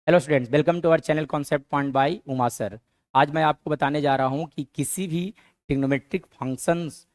Hello students, welcome to our channel concept point by Uma sir. आज मैं आपको बताने जा रहा हूं कि किसी भी ट्रिग्नोमेट्रिक फंक्शंस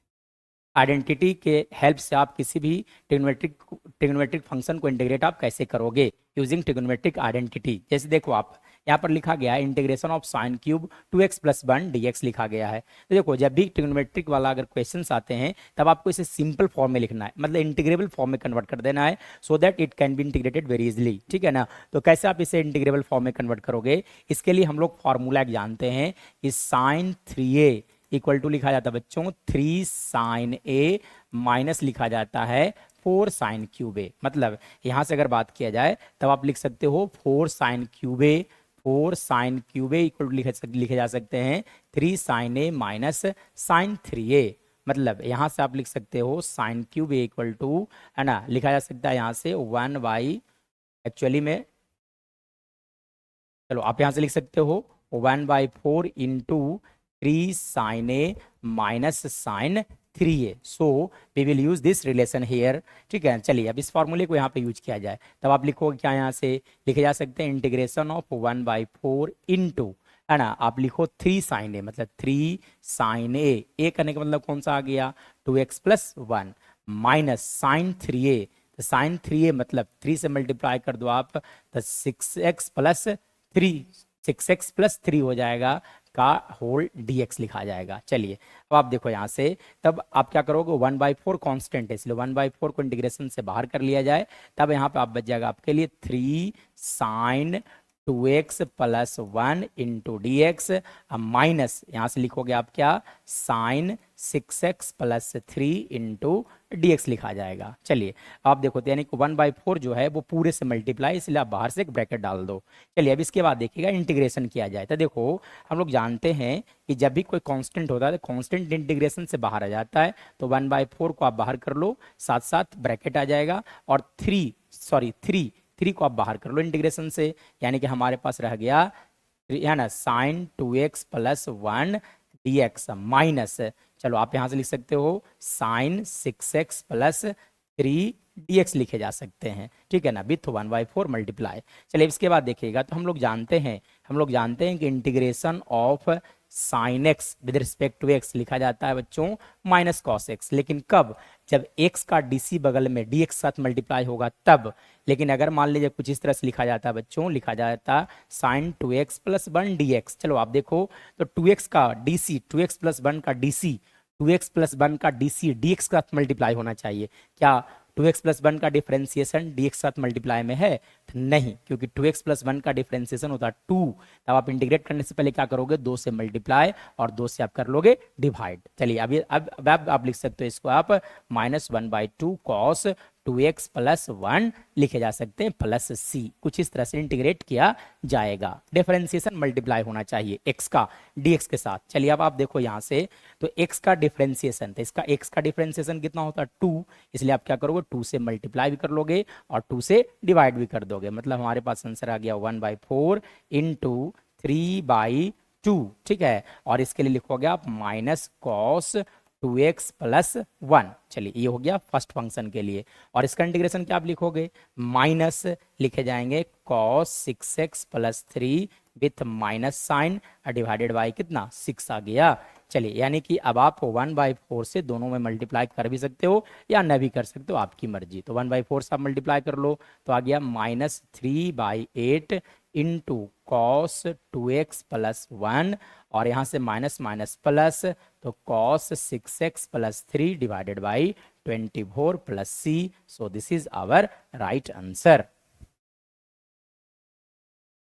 आइडेंटिटी के हेल्प से आप किसी भी ट्रिग्नोमेट्रिक फंक्शन को इंटीग्रेट आप कैसे करोगे यूजिंग ट्रिग्नोमेट्रिक आइडेंटिटी। जैसे देखो, आप यहाँ पर लिखा गया है integration of sine cube 2x plus 1 dx लिखा गया है। तो देखो, जब भी ट्रिग्नोमेट्रिक वाला अगर क्वेश्चंस आते हैं तब आपको इसे सिंपल फॉर्म में लिखना है, मतलब इंटीग्रेबल फॉर्म में कन्वर्ट कर देना है, so that it can be integrated very easily. ठीक है ना। तो कैसे आप इसे इंटीग्रेबल फॉर्म में कन्वर्ट करोगे, इसके लिए हम लोग फॉर्मूला एक जानते हैं कि साइन 3a इक्वल टू लिखा जाता है बच्चों 3 साइन ए माइनस लिखा जाता है 4 साइन क्यूब ए। मतलब यहां से अगर बात किया जाए तब आप लिख सकते हो 4 sine cube A, 4 sine cube A equal to लिखे जा सकते हैं 3 sine A minus sine 3a। मतलब यहां से आप लिख सकते हो sine cube A equal to, है ना, लिखा जा सकता है यहां से 1 बाई, एक्चुअली में चलो आप यहां से लिख सकते हो 1/4 into 3 sine A minus sine 3a। So we will use this relation here. ठीक है, चलिए अब इस फॉर्मूले को यहाँ पे यूज किया जाए तब आप लिखोगे क्या, यहाँ से लिखे जा सकते हैं इंटीग्रेशन ऑफ 1/4 इंटू, है ना, आप लिखो 3 साइन ए, मतलब 3 साइन ए करने का मतलब कौन सा आ गया 2x plus 1 minus sine 3a। तो साइन 3a मतलब 3 से मल्टीप्लाई कर दो आप, तो 6x प्लस 3 हो जाएगा का होल dx लिखा जाएगा। चलिए अब आप देखो यहाँ से, तब आप क्या करोगे 1/4 कांस्टेंट है इसलिए 1/4 को इंटीग्रेशन से बाहर कर लिया जाए, तब यहाँ पे आप बच जाएगा आपके लिए 3 sine 2x plus 1 into D X, minus यहाँ से लिखोगे आप क्या sign 6x plus 3 into dx लिखा जाएगा। चलिए आप देखो, तो यानी कि 1/4 जो है वो पूरे से मल्टीप्लाई, इसलिए आप बाहर से एक ब्रैकेट डाल दो। चलिए अब इसके बाद देखिएगा इंटीग्रेशन किया जाए। तो देखो, हम लोग जानते हैं कि जब भी कोई कांस्टेंट होता है तो कांस्टेंट इंटीग्रेशन से बाहर आ जाता है, तो 1/4 को आप बाहर कर लो, साथ साथ ब्रैकेट आ जाएगा, और 3 को आप बाहर कर लो इंटीग्रेशन से, यानी कि हमारे पास रह गया, है ना, sign 2x plus 1 dx minus, चलो आप यहां से लिख सकते हो साइन 6x प्लस 3 dx लिखे जा सकते हैं। ठीक है ना, विथ 1/4 मल्टीप्लाई। चलिए इसके बाद देखिएगा, तो हम लोग जानते हैं कि integration of sine X with respect to X लिखा जाता है बच्चों माइनस कॉस एक्स, लेकिन कब, जब x का dc बगल में dx साथ मल्टीप्लाई होगा तब। लेकिन अगर मान लीजिए कुछ इस तरह से लिखा जाता है बच्चों, लिखा जाता साइन 2x प्लस 1 dx। चलो आप देखो, तो 2x का dc, 2x प्लस 1 का dc, 2x प्लस 1 का dc dx का साथ मल्टीप्लाई होना चाहिए। क्या 2x प्लस 1 का डिफरेंशिएशन dx साथ मल्टीप्लाई में है? तो नहीं, क्योंकि 2x प्लस 1 का डिफरेंशिएशन होता है 2। तब आप इंटीग्रेट करने से पहले क्या करोगे, 2 से मल्टीप्लाई और 2 से आप कर लोगे डिवाइड। चलिए अब आप लिख सकते हो इसको आप -1/2 कॉस 2x प्लस 1 लिखे जा सकते हैं प्लस c। कुछ इस तरह से इंटीग्रेट किया जाएगा, डिफरेंशिएशन मल्टीप्लाई होना चाहिए x का dx के साथ। चलिए अब आप देखो यहाँ से, तो x का डिफरेंशिएशन, तो इसका x का डिफरेंशिएशन कितना होता है 2, इसलिए आप क्या करोगे 2 से मल्टीप्लाई भी कर लोगे और 2 से डिवाइड भी कर दोगे। मतलब हमारे पास आंसर आ गया 1/4 इंटू 3/2। ठीक है, और इसके लिए लिखोगे आप माइनस कॉस 2x प्लस 1। चलिए ये हो गया फर्स्ट फंक्शन के लिए, और इसका इंटीग्रेशन क्या आप लिखोगे, माइनस लिखे जाएंगे cos 6x plus 3 with minus sine divided by कितना 6 आ गया। चलिए यानी कि अब आप 1/4 से दोनों में मल्टीप्लाई कर भी सकते हो या न भी कर सकते हो, आपकी मर्जी। तो 1/4 से आप मल्टीप्लाई कर लो तो आ गया -3/8 इंटू कॉस 2x प्लस 1, और यहाँ से माइनस माइनस प्लस, तो cos 6x plus 3 divided by 24 plus c। So this is our right answer.